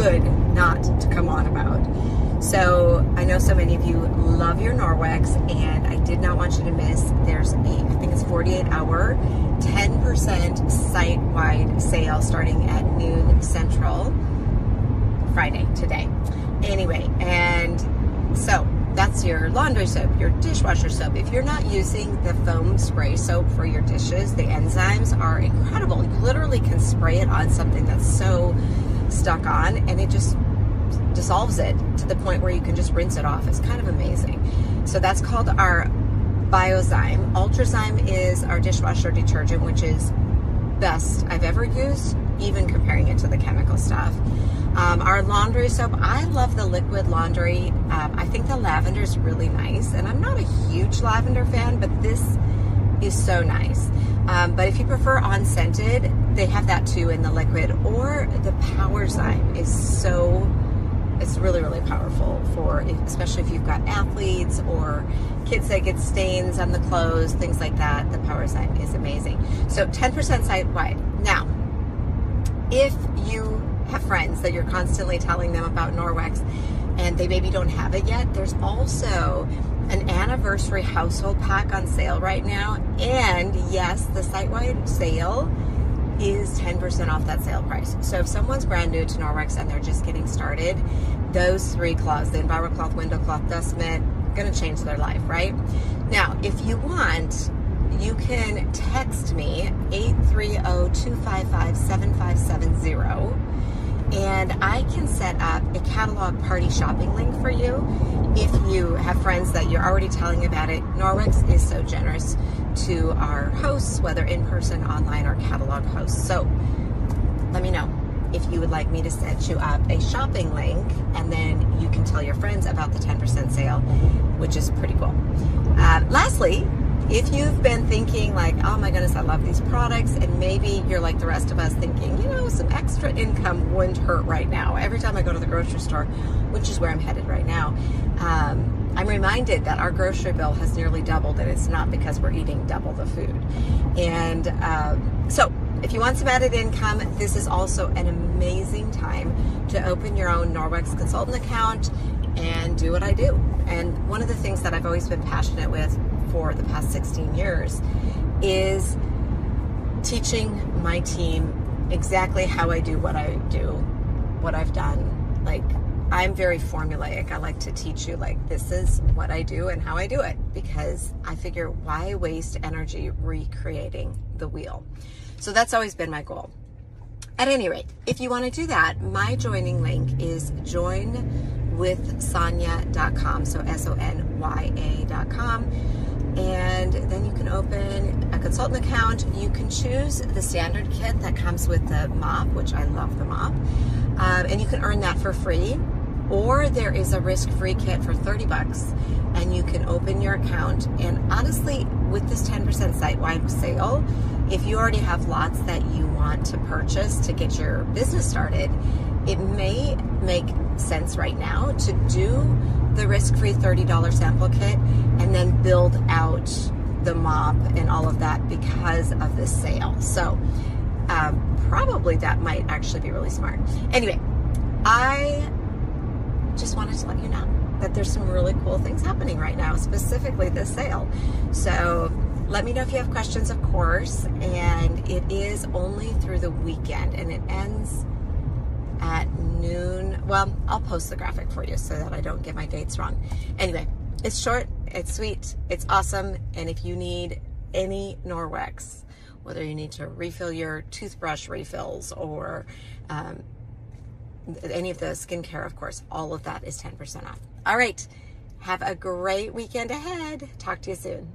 good not to come on about. So I know so many of you love your Norwex, and I did not want you to miss, there's I think it's 48-hour, 10% site-wide sale starting at noon Central, Friday, today. Anyway, and so that's your laundry soap, your dishwasher soap. If you're not using the foam spray soap for your dishes, the enzymes are incredible. You literally can spray it on something that's so stuck on, and it just dissolves it to the point where you can just rinse it off. It's kind of amazing. So that's called our Biozyme. Ultrazyme is our dishwasher detergent, which is best I've ever used, even comparing it to the chemical stuff. Our laundry soap, I love the liquid laundry. I think the lavender is really nice, and I'm not a huge lavender fan, but this is so nice. But if you prefer unscented, they have that too in the liquid. Or the Powerzyme is it's really, really powerful for, especially if you've got athletes or kids that get stains on the clothes, things like that. The Powerzyme is amazing. So 10% site-wide. Now, if you have friends that you're constantly telling them about Norwex and they maybe don't have it yet, there's also an anniversary household pack on sale right now. And yes, the site-wide sale is 10% off that sale price. So if someone's brand new to Norwex and they're just getting started, those 3 cloths, the EnviroCloth, Window Cloth, Dust Mitt, gonna change their life, right? Now, if you want, you can text me 830-255-7570, and I can set up a catalog party shopping link for you. If you have friends that you're already telling about it, Norwex is so generous to our hosts, whether in person, online, or catalog hosts. So let me know if you would like me to set you up a shopping link, and then you can tell your friends about the 10% sale, which is pretty cool. Lastly, if you've been thinking like, oh my goodness, I love these products, and maybe you're like the rest of us thinking, some extra income wouldn't hurt right now. Every time I go to the grocery store, which is where I'm headed right now, I'm reminded that our grocery bill has nearly doubled, and it's not because we're eating double the food. And so if you want some added income, this is also an amazing time to open your own Norwex consultant account and do what I do. And one of the things that I've always been passionate with for the past 16 years is teaching my team exactly how I do what I do, what I've done. Like, I'm very formulaic. I like to teach you, like, this is what I do and how I do it, because I figure, why waste energy recreating the wheel? So that's always been my goal. At any rate, if you want to do that, my joining link is joinwithsonya.com, so SONYA.com. And then you can open a consultant account. You can choose the standard kit that comes with the mop, which I love the mop, and you can earn that for free. Or there is a risk-free kit for $30, and you can open your account. And honestly, with this 10% site-wide sale, if you already have lots that you want to purchase to get your business started, it may make sense right now to do the risk-free $30 sample kit and then build out the mop and all of that because of this sale. So probably that might actually be really smart. Anyway, I just wanted to let you know that there's some really cool things happening right now, specifically this sale. So let me know if you have questions, of course, and it is only through the weekend, and it ends at noon. Well, I'll post the graphic for you so that I don't get my dates wrong. Anyway, it's short, it's sweet, it's awesome, and if you need any Norwex, whether you need to refill your toothbrush refills or any of the skincare, of course, all of that is 10% off. All right, have a great weekend ahead. Talk to you soon.